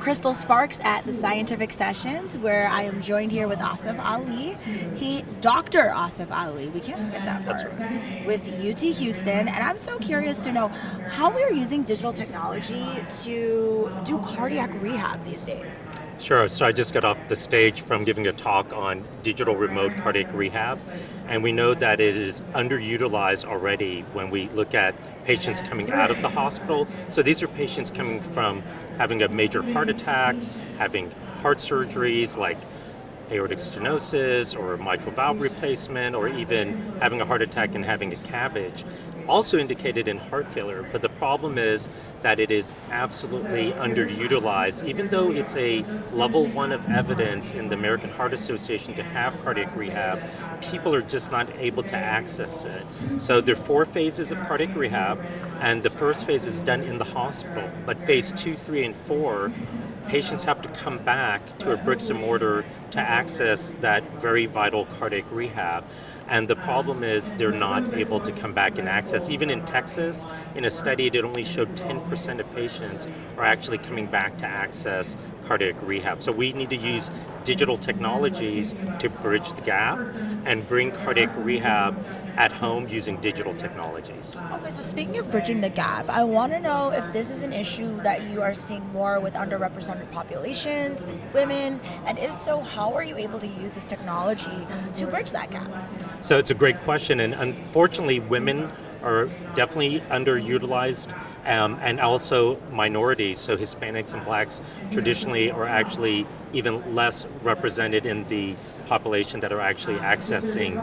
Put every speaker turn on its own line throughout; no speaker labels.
Crystal Sparks at the Scientific Sessions, where I am joined here with Asif Ali. Dr. Asif Ali, we can't forget that part, with UT Houston. And I'm so curious to know how we are using digital technology to do cardiac rehab these days.
Sure. So I just got off the stage from giving a talk on digital remote cardiac rehab, and we know that it is underutilized already when we look at patients coming out of the hospital. So these are patients coming from having a major heart attack, having heart surgeries like aortic stenosis or mitral valve replacement, or even having a heart attack and having a CABG. Also indicated in heart failure, but the problem is that it is absolutely underutilized. Even though it's a level 1 of evidence in the American Heart Association to have cardiac rehab, people are just not able to access it. So there are 4 phases of cardiac rehab, and the first phase is done in the hospital, but phase 2, 3, and 4, patients have to come back to a bricks and mortar to access that very vital cardiac rehab. And the problem is they're not able to come back and access. Even in Texas, in a study, it only showed 10% of patients are actually coming back to access cardiac rehab. So we need to use digital technologies to bridge the gap and bring cardiac rehab at home using digital technologies.
Okay, so speaking of bridging the gap, I want to know if this is an issue that you are seeing more with underrepresented populations, with women, and if so, how are you able to use this technology to bridge that gap?
So it's a great question, and unfortunately women are definitely underutilized, and also minorities, so Hispanics and Blacks traditionally are actually even less represented in the population that are actually accessing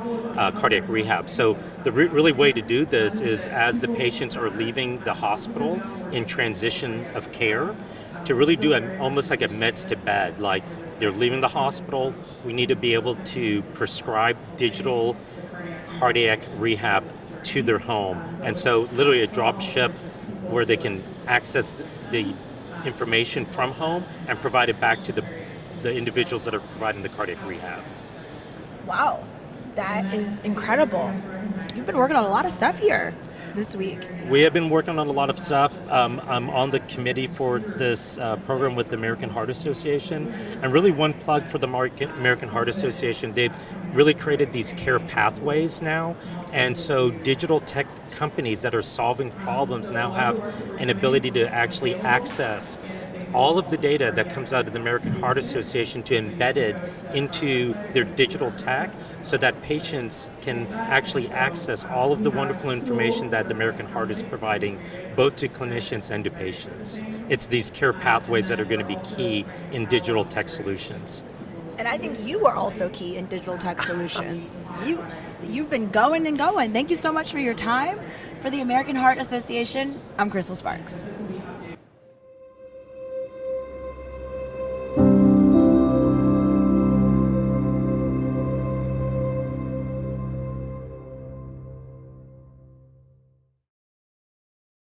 cardiac rehab. So the really way to do this is as the patients are leaving the hospital in transition of care, to really do almost like a meds to bed, like they're leaving the hospital, we need to be able to prescribe digital cardiac rehab to their home. And so literally a drop ship where they can access the information from home and provide it back to the individuals that are providing the cardiac rehab.
Wow, that is incredible. You've been working on a lot of stuff here this week.
We have been working on a lot of stuff. I'm on the committee for this program with the American Heart Association. And really one plug for the American Heart Association, they've really created these care pathways now. And so digital tech companies that are solving problems now have an ability to actually access all of the data that comes out of the American Heart Association to embed it into their digital tech so that patients can actually access all of the wonderful information that the American Heart is providing both to clinicians and to patients. It's these care pathways that are going to be key in digital tech solutions.
And I think you are also key in digital tech solutions. You've been going and going. Thank you so much for your time. For the American Heart Association, I'm Crystal Sparks.